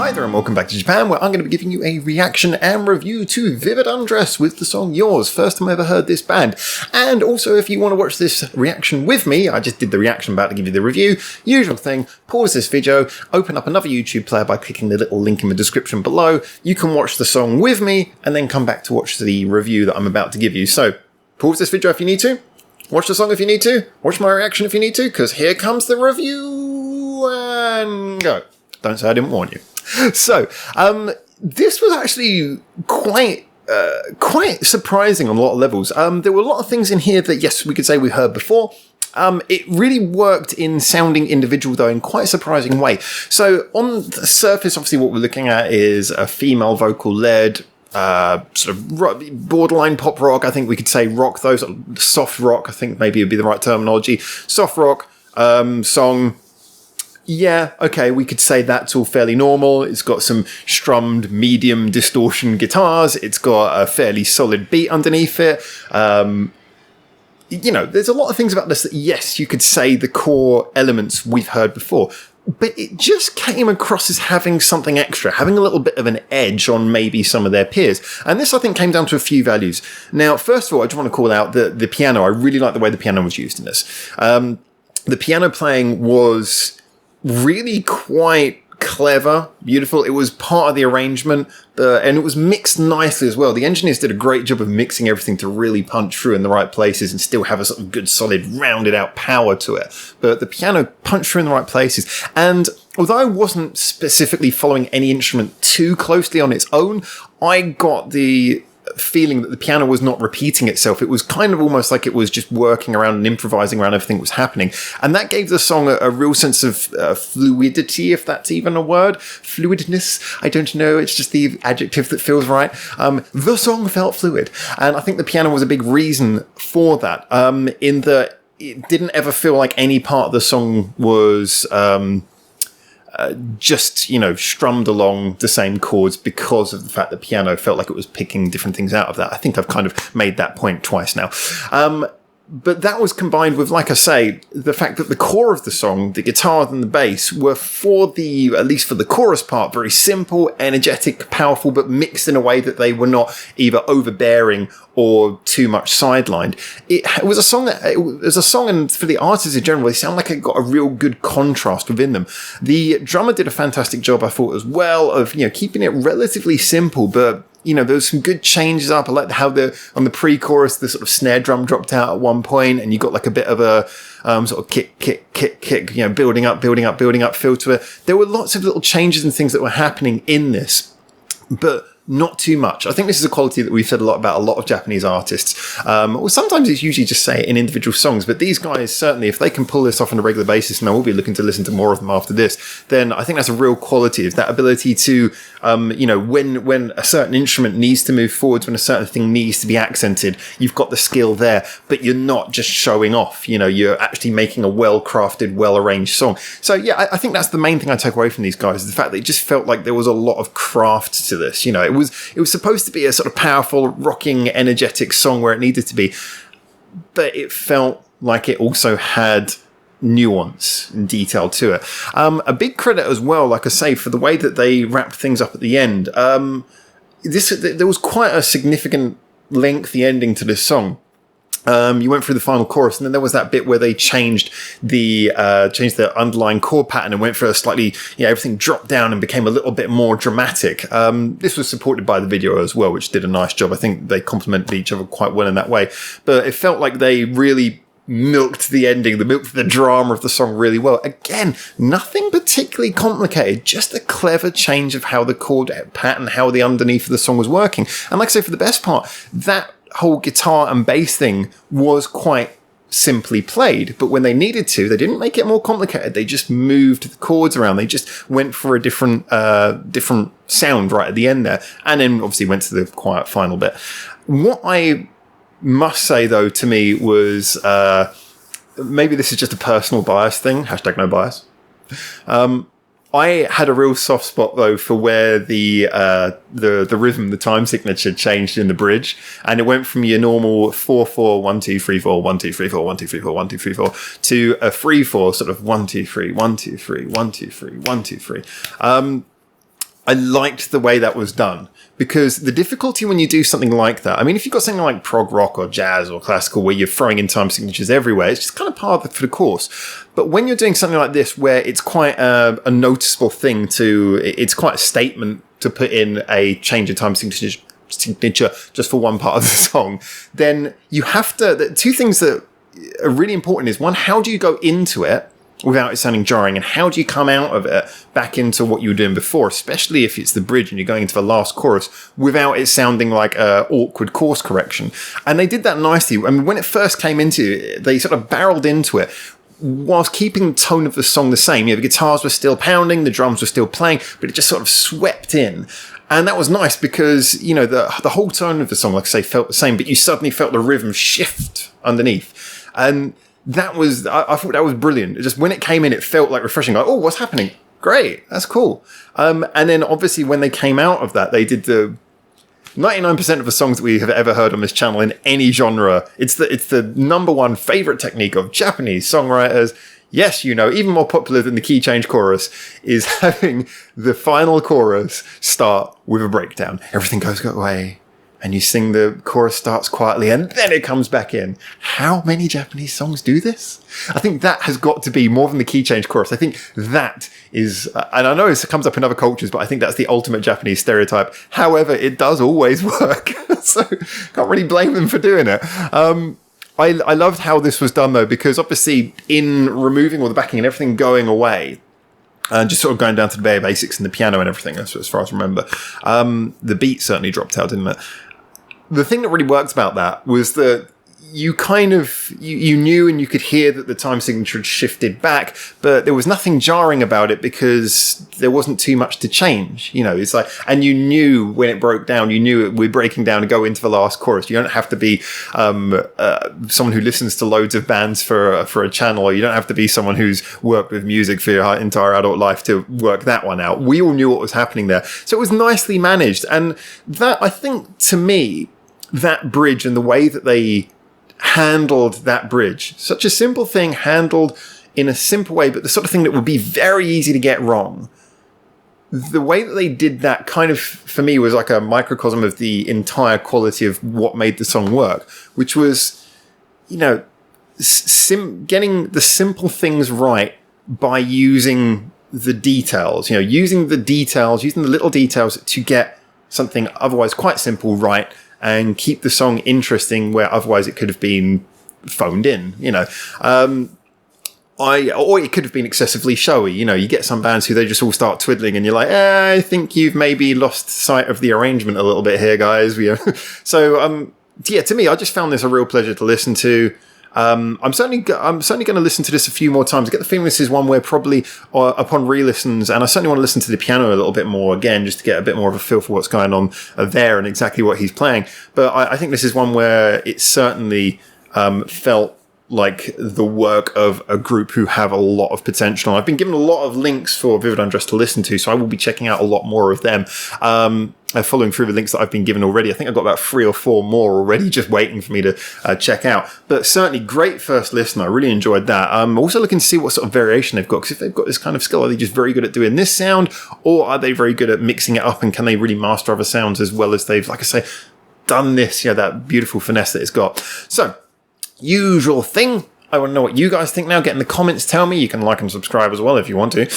Hi there and welcome back to Japan, where I'm going to be giving you a reaction and review to Vivid Undress with the song Yours. First time I ever heard this band. And also, if you want to watch this reaction with me, I just did the reaction, about to give you the review. Usual thing, pause this video, open up another YouTube player by clicking the little link in the description below. You can watch the song with me and then come back to watch the review that I'm about to give you. So, pause this video if you need to. Watch the song if you need to. Watch my reaction if you need to, because here comes the review and go. Don't say I didn't warn you. So, this was actually quite surprising on a lot of levels. There were a lot of things in here that, yes, we could say we heard before. It really worked in sounding individual, though, in quite a surprising way. So, on the surface, obviously, what we're looking at is a female vocal-led sort of borderline pop rock. I think we could say rock, though. Sort of soft rock, I think maybe would be the right terminology. Soft rock song. Yeah, okay, we could say that's all fairly normal. It's got some strummed medium distortion guitars. It's got a fairly solid beat underneath it. You know, there's a lot of things about this that, yes, you could say the core elements we've heard before. But it just came across as having something extra, having a little bit of an edge on maybe some of their peers. And this, I think, came down to a few values. Now, first of all, I just want to call out the piano. I really like the way the piano was used in this. The piano playing was really quite clever, beautiful. It was part of the arrangement, and it was mixed nicely as well. The engineers did a great job of mixing everything to really punch through in the right places and still have a sort of good, solid, rounded out power to it. But the piano punched through in the right places. And although I wasn't specifically following any instrument too closely on its own, I got the feeling that the piano was not repeating itself. It was kind of almost like it was just working around and improvising around everything that was happening. And that gave the song a real sense of fluidity, if that's even a word. Fluidness, I don't know. It's just the adjective that feels right. The song felt fluid. And I think the piano was a big reason for that, in that it didn't ever feel like any part of the song was just, you know, strummed along the same chords because of the fact that piano felt like it was picking different things out of that. I think I've kind of made that point twice now. But that was combined with, like I say, the fact that the core of the song, the guitar and the bass, were at least for the chorus part, very simple, energetic, powerful, but mixed in a way that they were not either overbearing or too much sidelined. It was a song and for the artists in general, they sound like it got a real good contrast within them. The drummer did a fantastic job, I thought, as well, of, you know, keeping it relatively simple, but you know, there was some good changes up. I like how on the pre-chorus, the sort of snare drum dropped out at one point, and you got like a bit of a sort of kick, you know, building up feel to it. There were lots of little changes and things that were happening in this, but not too much. I think this is a quality that we've said a lot about a lot of Japanese artists. Or sometimes it's usually just say it in individual songs, but these guys, certainly, if they can pull this off on a regular basis, and I will be looking to listen to more of them after this, then I think that's a real quality, is that ability to, you know, when a certain instrument needs to move forwards, when a certain thing needs to be accented, you've got the skill there, but you're not just showing off, you know, you're actually making a well-crafted, well-arranged song. So yeah, I think that's the main thing I take away from these guys, is the fact that it just felt like there was a lot of craft to this, you know. It was supposed to be a sort of powerful, rocking, energetic song where it needed to be, but it felt like it also had nuance and detail to it. A big credit as well, like I say, for the way that they wrapped things up at the end. There was quite a significant lengthy ending to this song. You went through the final chorus, and then there was that bit where they changed the underlying chord pattern and went for a slightly, you know, everything dropped down and became a little bit more dramatic. This was supported by the video as well, which did a nice job. I think they complemented each other quite well in that way. But it felt like they really milked the ending, milked the drama of the song really well. Again, nothing particularly complicated, just a clever change of how the chord pattern, how the underneath of the song was working. And like I say, for the best part, that whole guitar and bass thing was quite simply played, but when they needed to, they didn't make it more complicated. They just moved the chords around. They just went for a different sound right at the end there, and then obviously went to the quiet final bit. What I must say, though, to me was, maybe this is just a personal bias thing, hashtag no bias. I had a real soft spot, though, for where the rhythm, the time signature changed in the bridge, and it went from your normal 4/4, 1 2 3 4, 1 2 3 4, 1 2 3 4, 1 2 3 4 to a 3/4 sort of 1 2 3 1 2 3 1 2 3 1 2 3. I liked the way that was done, because the difficulty when you do something like that, I mean, if you've got something like prog rock or jazz or classical where you're throwing in time signatures everywhere, it's just kind of part of the course. But when you're doing something like this, where it's quite a noticeable thing it's quite a statement to put in a change in time signature just for one part of the song, then you have to, the two things that are really important is, one, how do you go into it without it sounding jarring, and how do you come out of it back into what you were doing before, especially if it's the bridge and you're going into the last chorus, without it sounding like a awkward course correction. And they did that nicely. I mean, when it first came into it, they sort of barreled into it whilst keeping the tone of the song the same. You know, the guitars were still pounding, the drums were still playing, but it just sort of swept in. And that was nice because, you know, the whole tone of the song, like I say, felt the same, but you suddenly felt the rhythm shift underneath. And that was, I thought that was brilliant. Just when it came in, it felt like refreshing. Like, oh, what's happening? Great. That's cool. And then obviously when they came out of that, they did the 99% of the songs that we have ever heard on this channel in any genre. It's the number one favorite technique of Japanese songwriters. Yes, you know, even more popular than the key change chorus is having the final chorus start with a breakdown. Everything goes away, and you sing the chorus starts quietly, and then it comes back in. How many Japanese songs do this? I think that has got to be more than the key change chorus. I think that is, and I know it comes up in other cultures, but I think that's the ultimate Japanese stereotype. However, it does always work. So can't really blame them for doing it. I loved how this was done though, because obviously in removing all the backing and everything going away, and just sort of going down to the bare basics and the piano and everything, as far as I remember, the beat certainly dropped out, didn't it? The thing that really worked about that was that you kind of, you knew and you could hear that the time signature had shifted back, but there was nothing jarring about it because there wasn't too much to change. You know, it's like, and you knew when it broke down, you knew we're breaking down to go into the last chorus. You don't have to be someone who listens to loads of bands for a channel, or you don't have to be someone who's worked with music for your entire adult life to work that one out. We all knew what was happening there. So it was nicely managed. And that, I think, to me, that bridge and the way that they handled that bridge, such a simple thing handled in a simple way, but the sort of thing that would be very easy to get wrong. The way that they did that kind of, for me, was like a microcosm of the entire quality of what made the song work, which was, you know, getting the simple things right by using the details, you know, using the little details to get something otherwise quite simple right, and keep the song interesting where otherwise it could have been phoned in, you know. Or it could have been excessively showy. You know, you get some bands who they just all start twiddling and you're like, I think you've maybe lost sight of the arrangement a little bit here, guys. So, yeah, to me, I just found this a real pleasure to listen to. I'm certainly going to listen to this a few more times. I get the feeling this is one where probably upon re-listens, and I certainly want to listen to the piano a little bit more again, just to get a bit more of a feel for what's going on there and exactly what he's playing. But I think this is one where it certainly felt like the work of a group who have a lot of potential. I've been given a lot of links for Vivid Undress to listen to, so I will be checking out a lot more of them. Following through the links that I've been given already. I think I've got about 3 or 4 more already just waiting for me to check out. But certainly great first listen. I really enjoyed that. I'm also looking to see what sort of variation they've got, because if they've got this kind of skill, are they just very good at doing this sound, or are they very good at mixing it up, and can they really master other sounds as well as they've, like I say, done this, you know, that beautiful finesse that it's got. So, usual thing. I want to know what you guys think now. Get in the comments. Tell me. You can like and subscribe as well if you want to.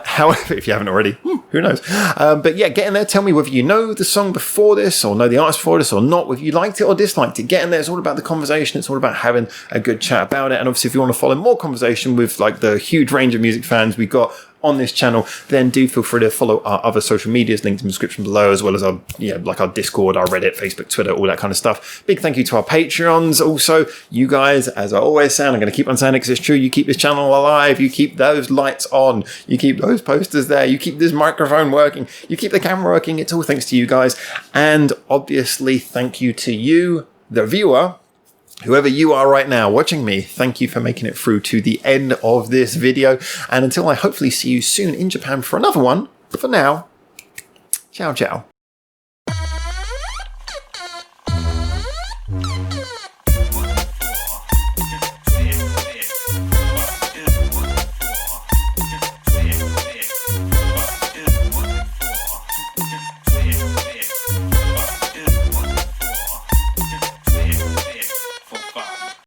However, if you haven't already, who knows? But yeah, get in there. Tell me whether you know the song before this or know the artist before this or not. Whether you liked it or disliked it. Get in there. It's all about the conversation. It's all about having a good chat about it. And obviously, if you want to follow more conversation with like the huge range of music fans we got on this channel, then do feel free to follow our other social medias linked in the description below, as well as our, you know, like our Discord, our Reddit, Facebook, Twitter, all that kind of stuff. Big thank you to our Patreons. Also, you guys, as I always say, and I'm going to keep on saying it because it's true, you keep this channel alive, you keep those lights on, you keep those posters there, you keep this microphone working, you keep the camera working. It's all thanks to you guys. And obviously, thank you to you, the viewer. Whoever you are right now watching me, thank you for making it through to the end of this video. And until I hopefully see you soon in Japan for another one, for now, ciao, ciao.